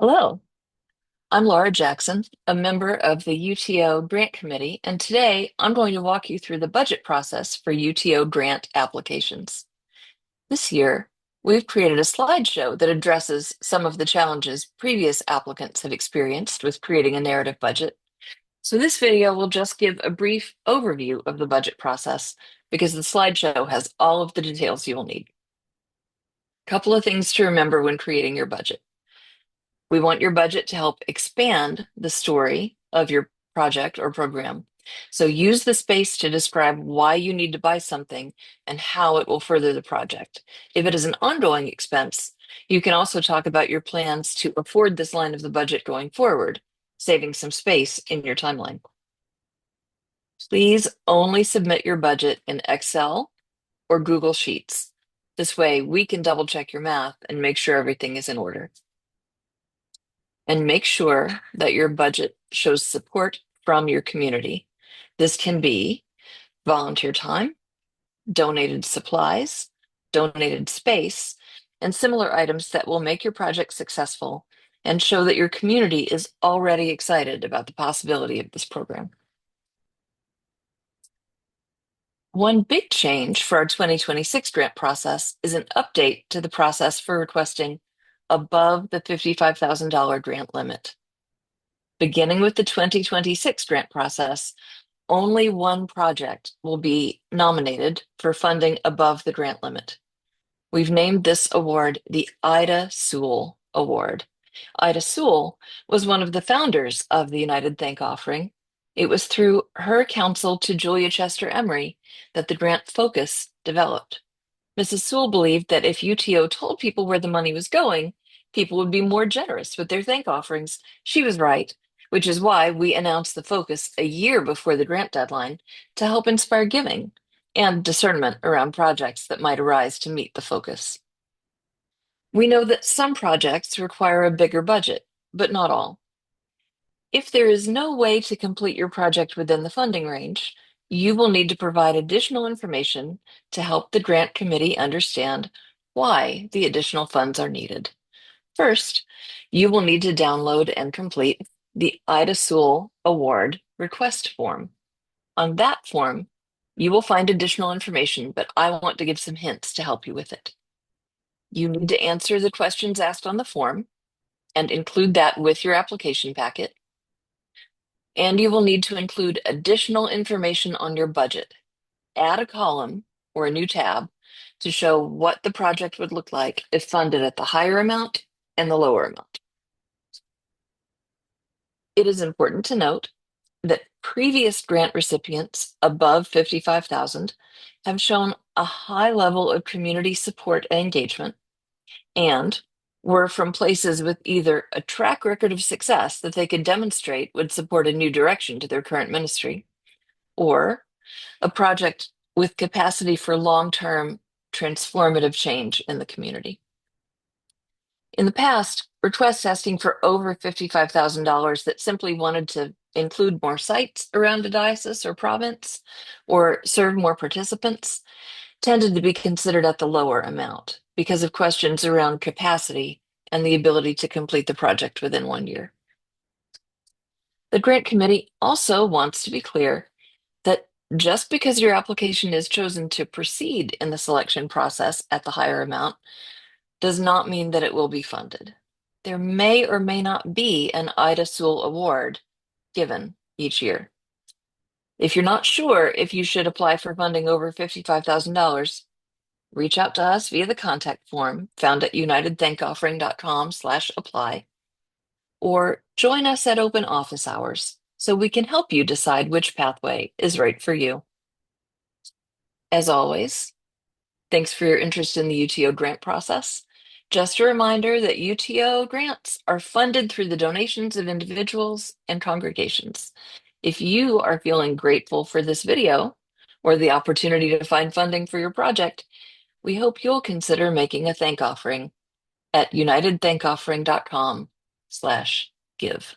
Hello, I'm Laura Jackson, a member of the UTO Grant Committee, and today I'm going to walk you through the budget process for UTO grant applications. This year, we've created a slideshow that addresses some of the challenges previous applicants have experienced with creating a narrative budget. So this video will just give a brief overview of the budget process because the slideshow has all of the details you will need. Couple of things to remember when creating your budget. We want your budget to help expand the story of your project or program. So use the space to describe why you need to buy something and how it will further the project. If it is an ongoing expense, you can also talk about your plans to afford this line of the budget going forward, saving some space in your timeline. Please only submit your budget in Excel or Google Sheets. This way, we can double check your math and make sure everything is in order. And make sure that your budget shows support from your community. This can be volunteer time, donated supplies, donated space, and similar items that will make your project successful and show that your community is already excited about the possibility of this program. One big change for our 2026 grant process is an update to the process for requesting above the $55,000 grant limit. Beginning with the 2026 grant process, only one project will be nominated for funding above the grant limit. We've named this award the Ida Soule Award. Ida Soule was one of the founders of the United Thank Offering. It was through her counsel to Julia Chester Emery that the grant focus developed. Mrs. Soule believed that if UTO told people where the money was going, people would be more generous with their thank offerings. She was right, which is why we announced the focus a year before the grant deadline to help inspire giving and discernment around projects that might arise to meet the focus. We know that some projects require a bigger budget, but not all. If there is no way to complete your project within the funding range, you will need to provide additional information to help the grant committee understand why the additional funds are needed. First, you will need to download and complete the Ida Soule Award request form. On that form, you will find additional information, but I want to give some hints to help you with it. You need to answer the questions asked on the form and include that with your application packet. And you will need to include additional information on your budget. Add a column or a new tab to show what the project would look like if funded at the higher amount and the lower amount. It is important to note that previous grant recipients above 55,000 have shown a high level of community support and engagement and were from places with either a track record of success that they could demonstrate would support a new direction to their current ministry, or a project with capacity for long-term transformative change in the community. In the past, requests asking for over $55,000 that simply wanted to include more sites around a diocese or province or serve more participants tended to be considered at the lower amount because of questions around capacity and the ability to complete the project within 1 year. The grant committee also wants to be clear that just because your application is chosen to proceed in the selection process at the higher amount does not mean that it will be funded. There may or may not be an Ida Soule Award given each year. If you're not sure if you should apply for funding over $55,000, reach out to us via the contact form found at unitedthankoffering.com/apply, or join us at open office hours so we can help you decide which pathway is right for you. As always, thanks for your interest in the UTO grant process. Just a reminder that UTO grants are funded through the donations of individuals and congregations. If you are feeling grateful for this video or the opportunity to find funding for your project, we hope you'll consider making a thank offering at unitedthankoffering.com/give.